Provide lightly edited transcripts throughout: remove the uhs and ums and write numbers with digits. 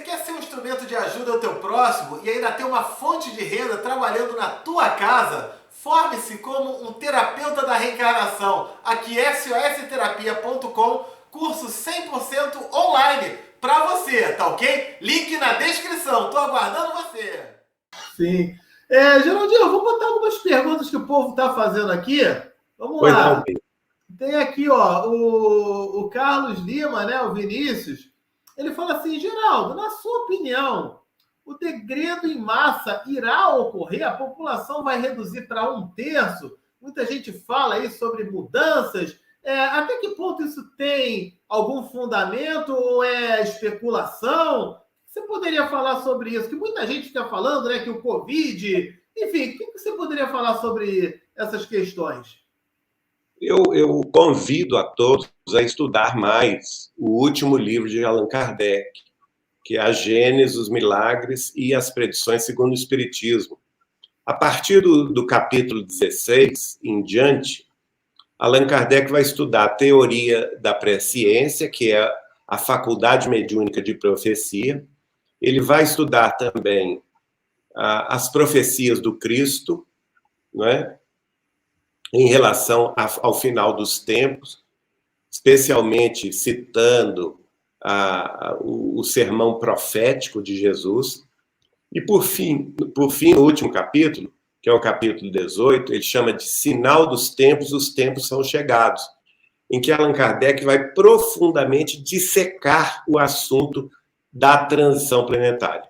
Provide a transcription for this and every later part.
quer ser um instrumento de ajuda ao teu próximo e ainda ter uma fonte de renda trabalhando na tua casa? Forme-se como um terapeuta da reencarnação. Aqui sosterapia.com, curso 100% online para você, tá ok? Link na descrição, tô aguardando você. Sim. Geraldinho, eu vou botar algumas perguntas que o povo está fazendo aqui. Vamos Pois lá. não. Tem aqui, ó, o Carlos Lima, né, o Vinícius. Ele fala assim: Geraldo, na sua opinião, o degredo em massa irá ocorrer? A população vai reduzir para 1/3? Muita gente fala aí sobre mudanças. Até que ponto isso tem algum fundamento ou é especulação? Você poderia falar sobre isso? Que muita gente fica falando, né, que o Covid... Enfim, o que você poderia falar sobre essas questões? Eu convido a todos a estudar mais o último livro de Allan Kardec, que é a Gênese, os Milagres e as Predições segundo o Espiritismo. A partir do capítulo 16 em diante, Allan Kardec vai estudar a teoria da presciência, que é a faculdade mediúnica de profecia. Ele vai estudar também as profecias do Cristo, não é? Em relação ao final dos tempos, especialmente citando o sermão profético de Jesus. E, por fim, no último capítulo, que é o capítulo 18, ele chama de Sinal dos Tempos, os tempos são chegados, em que Allan Kardec vai profundamente dissecar o assunto da transição planetária.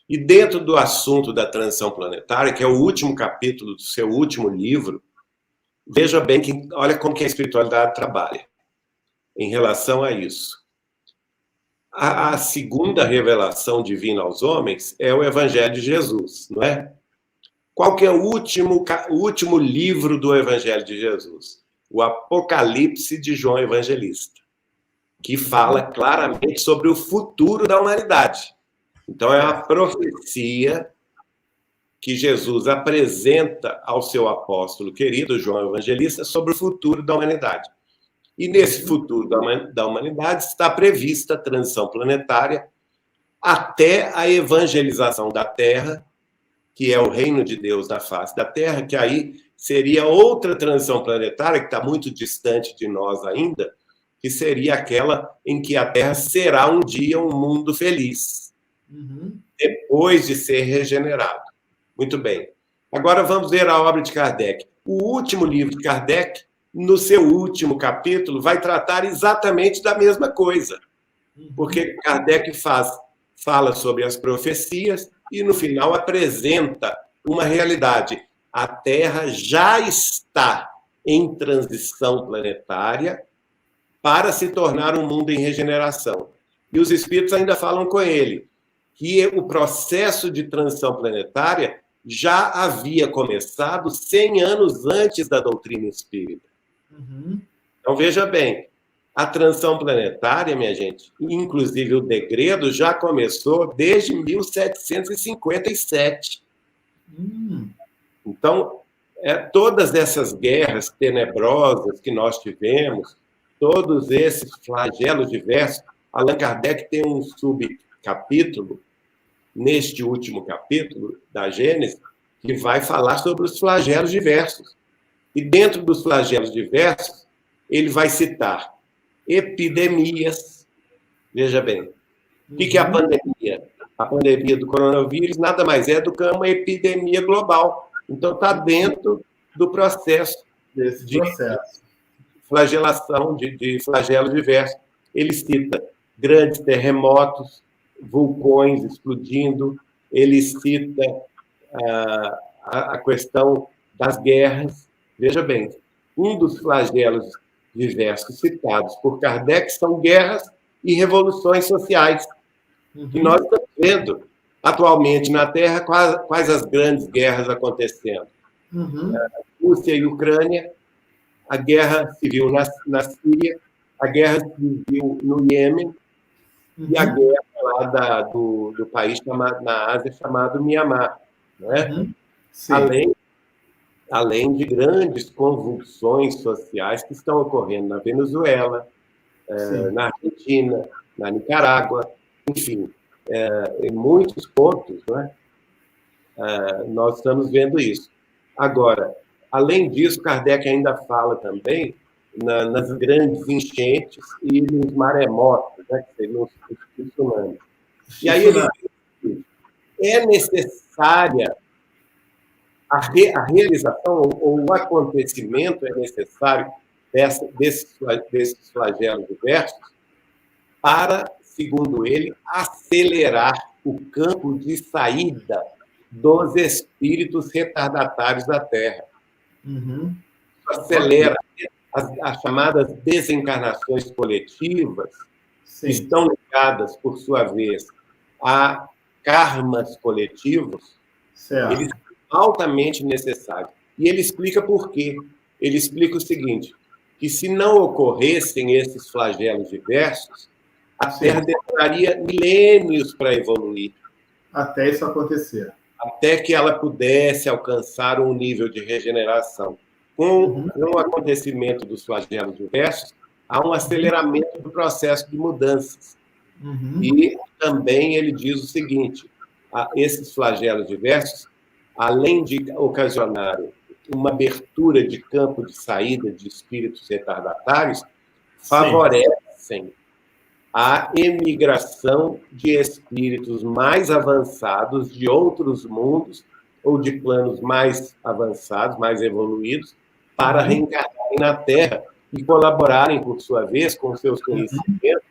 E dentro do assunto da transição planetária, que é o último capítulo do seu último livro, veja bem que, olha como que a espiritualidade trabalha em relação a isso. A segunda revelação divina aos homens é o Evangelho de Jesus, não é? Qual que é o último livro do Evangelho de Jesus? O Apocalipse de João Evangelista, que fala claramente sobre o futuro da humanidade. Então, é a profecia que Jesus apresenta ao seu apóstolo querido, João Evangelista, sobre o futuro da humanidade. E nesse futuro da humanidade está prevista a transição planetária até a evangelização da Terra, que é o reino de Deus na face da Terra, que aí seria outra transição planetária, que está muito distante de nós ainda, que seria aquela em que a Terra será um dia um mundo feliz, depois de ser regenerado. Muito bem. Agora vamos ver a obra de Kardec. O último livro de Kardec, no seu último capítulo, vai tratar exatamente da mesma coisa. Porque Kardec fala sobre as profecias e, no final, apresenta uma realidade. A Terra já está em transição planetária para se tornar um mundo em regeneração. E os espíritos ainda falam com ele que o processo de transição planetária já havia começado 100 anos antes da doutrina espírita. Então, veja bem, a transição planetária, minha gente, inclusive o degredo, já começou desde 1757. Então, todas essas guerras tenebrosas que nós tivemos, todos esses flagelos diversos, Allan Kardec tem um subcapítulo, neste último capítulo da Gênese, que vai falar sobre os flagelos diversos. E dentro dos flagelos diversos, ele vai citar epidemias. Veja bem, o que é a pandemia? A pandemia do coronavírus nada mais é do que uma epidemia global. Então, está dentro do processo de flagelação, de flagelos diversos. Ele cita grandes terremotos, vulcões explodindo, ele cita a questão das guerras. Veja bem, um dos flagelos diversos citados por Kardec são guerras e revoluções sociais. E nós estamos vendo atualmente na Terra quais as grandes guerras acontecendo. Rússia e Ucrânia, a guerra civil na Síria, a guerra civil no Iêmen, e a guerra lá do país na Ásia chamado Mianmar. Né? Além de grandes convulsões sociais que estão ocorrendo na Venezuela, na Argentina, na Nicarágua, enfim. em muitos pontos, né, nós estamos vendo isso. Agora, além disso, Kardec ainda fala também nas grandes enchentes e nos maremotos, né, que seriam os tsunamis. E aí ele diz que é necessária a realização ou o acontecimento é necessário desses flagelos diversos para, segundo ele, acelerar o campo de saída dos espíritos retardatários da Terra. Uhum. Acelera as chamadas desencarnações coletivas, que estão ligadas, por sua vez, a karmas coletivos, eles são altamente necessários. E ele explica por quê. Ele explica o seguinte, que se não ocorressem esses flagelos diversos, a Terra demoraria milênios para evoluir. Até isso acontecer. Até que ela pudesse alcançar um nível de regeneração. Com o acontecimento dos flagelos diversos, há um aceleramento do processo de mudanças. E também ele diz o seguinte, esses flagelos diversos, além de ocasionar uma abertura de campo de saída de espíritos retardatários, favorecem a emigração de espíritos mais avançados de outros mundos ou de planos mais avançados, mais evoluídos, para reencarnarem na Terra e colaborarem, por sua vez, com seus conhecimentos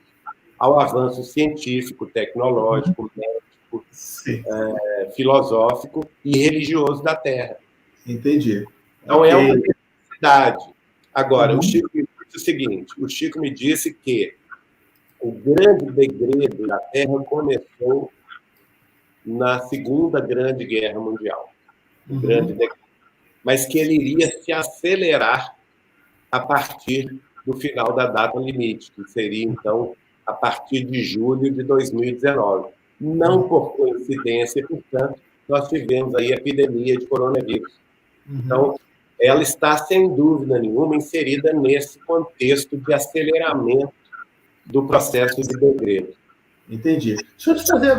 ao avanço científico, tecnológico, médico, filosófico e religioso da Terra. Entendi. Então, é uma necessidade. Agora, o Chico me disse o seguinte, o Chico me disse que o grande degredo da Terra começou na Segunda Grande Guerra Mundial. O grande degredo. Mas que ele iria se acelerar a partir do final da data limite, que seria, então, a partir de julho de 2019. Não por coincidência, portanto, nós tivemos aí a epidemia de coronavírus. Então, ela está, sem dúvida nenhuma, inserida nesse contexto de aceleramento do processo de degredo. Entendi. Deixa eu te fazer...